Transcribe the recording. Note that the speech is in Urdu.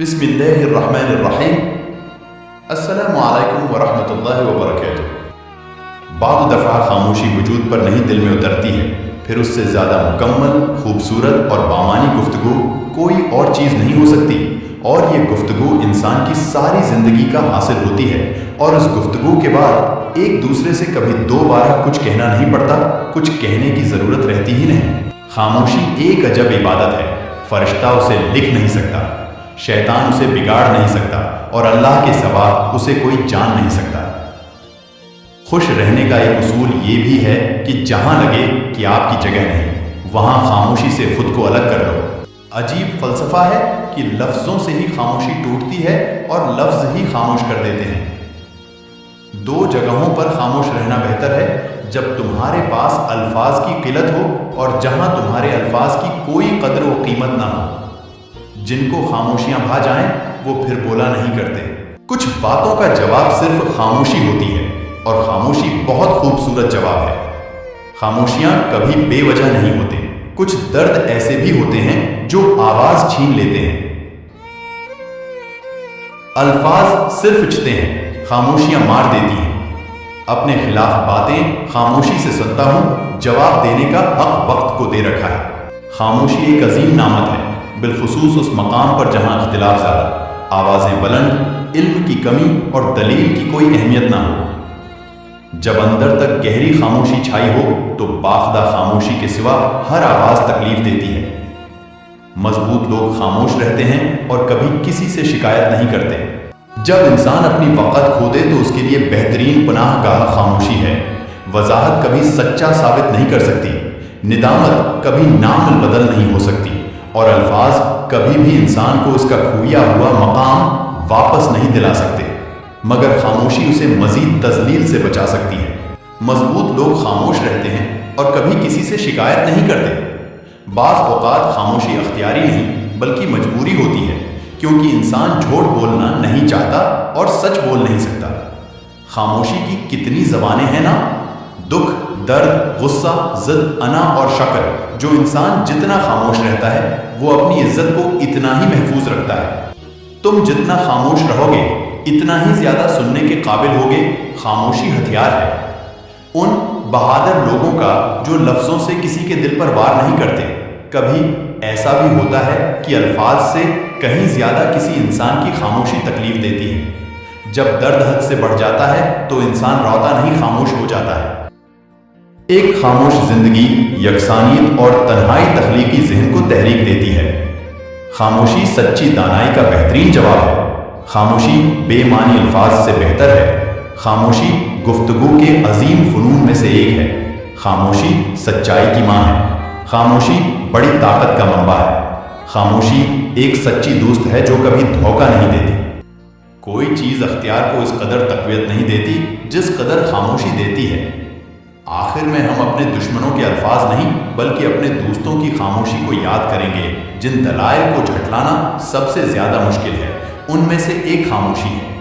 بسم اللہ الرحمن الرحیم۔ السلام علیکم ورحمۃ اللہ وبرکاتہ۔ بعض دفعہ خاموشی وجود پر نہیں دل میں اترتی ہے، پھر اس سے زیادہ مکمل، خوبصورت اور بامانی گفتگو کوئی اور چیز نہیں ہو سکتی، اور یہ گفتگو انسان کی ساری زندگی کا حاصل ہوتی ہے، اور اس گفتگو کے بعد ایک دوسرے سے کبھی دوبارہ کچھ کہنا نہیں پڑتا، کچھ کہنے کی ضرورت رہتی ہی نہیں۔ خاموشی ایک عجب عبادت ہے، فرشتہ اسے لکھ نہیں سکتا، شیطان اسے بگاڑ نہیں سکتا، اور اللہ کے سوا اسے کوئی جان نہیں سکتا۔ خوش رہنے کا ایک اصول یہ بھی ہے کہ جہاں لگے کہ آپ کی جگہ نہیں، وہاں خاموشی سے خود کو الگ کر لو۔ عجیب فلسفہ ہے کہ لفظوں سے ہی خاموشی ٹوٹتی ہے اور لفظ ہی خاموش کر دیتے ہیں۔ دو جگہوں پر خاموش رہنا بہتر ہے، جب تمہارے پاس الفاظ کی قلت ہو اور جہاں تمہارے الفاظ کی کوئی قدر و قیمت نہ ہو۔ جن کو خاموشیاں بھا جائیں وہ پھر بولا نہیں کرتے۔ کچھ باتوں کا جواب صرف خاموشی ہوتی ہے، اور خاموشی بہت خوبصورت جواب ہے۔ خاموشیاں کبھی بے وجہ نہیں ہوتے۔ کچھ درد ایسے بھی ہوتے ہیں جو آواز چھین لیتے ہیں۔ الفاظ صرف اچھتے ہیں، خاموشیاں مار دیتی ہیں۔ اپنے خلاف باتیں خاموشی سے سنتا ہوں، جواب دینے کا حق وقت کو دے رکھا ہے۔ خاموشی ایک عظیم نعمت ہے، بالخصوص اس مقام پر جہاں اختلاف زیادہ، آوازیں بلند، علم کی کمی اور دلیل کی کوئی اہمیت نہ ہو۔ جب اندر تک گہری خاموشی چھائی ہو تو باخدہ خاموشی کے سوا ہر آواز تکلیف دیتی ہے۔ مضبوط لوگ خاموش رہتے ہیں اور کبھی کسی سے شکایت نہیں کرتے۔ جب انسان اپنی وقت کھو دے تو اس کے لیے بہترین پناہ گاہ خاموشی ہے۔ وضاحت کبھی سچا ثابت نہیں کر سکتی، ندامت کبھی نام البدل نہیں ہو سکتی، اور الفاظ کبھی بھی انسان کو اس کا کھویا ہوا مقام واپس نہیں دلا سکتے، مگر خاموشی اسے مزید تذلیل سے بچا سکتی ہے۔ مضبوط لوگ خاموش رہتے ہیں اور کبھی کسی سے شکایت نہیں کرتے۔ بعض اوقات خاموشی اختیاری نہیں بلکہ مجبوری ہوتی ہے، کیونکہ انسان جھوٹ بولنا نہیں چاہتا اور سچ بول نہیں سکتا۔ خاموشی کی کتنی زبانیں ہیں نا، دکھ، درد، غصہ، ضد، انا اور شکر۔ جو انسان جتنا خاموش رہتا ہے وہ اپنی عزت کو اتنا ہی محفوظ رکھتا ہے۔ تم جتنا خاموش رہو گے اتنا ہی زیادہ سننے کے قابل ہوگے۔ خاموشی ہتھیار ہے ان بہادر لوگوں کا جو لفظوں سے کسی کے دل پر وار نہیں کرتے۔ کبھی ایسا بھی ہوتا ہے کہ الفاظ سے کہیں زیادہ کسی انسان کی خاموشی تکلیف دیتی ہے۔ جب درد حد سے بڑھ جاتا ہے تو انسان روتا نہیں، خاموش ہو جاتا ہے۔ ایک خاموش زندگی یکسانیت اور تنہائی تخلیقی ذہن کو تحریک دیتی ہے۔ خاموشی سچی دانائی کا بہترین جواب ہے۔ خاموشی بے معنی الفاظ سے بہتر ہے۔ خاموشی گفتگو کے عظیم فنون میں سے ایک ہے۔ خاموشی سچائی کی ماں ہے۔ خاموشی بڑی طاقت کا منبع ہے۔ خاموشی ایک سچی دوست ہے جو کبھی دھوکہ نہیں دیتی۔ کوئی چیز اختیار کو اس قدر تقویت نہیں دیتی جس قدر خاموشی دیتی ہے۔ آخر میں ہم اپنے دشمنوں کے الفاظ نہیں بلکہ اپنے دوستوں کی خاموشی کو یاد کریں گے، جن دلائل کو جھٹلانا سب سے زیادہ مشکل ہے۔ ان میں سے ایک خاموشی ہے۔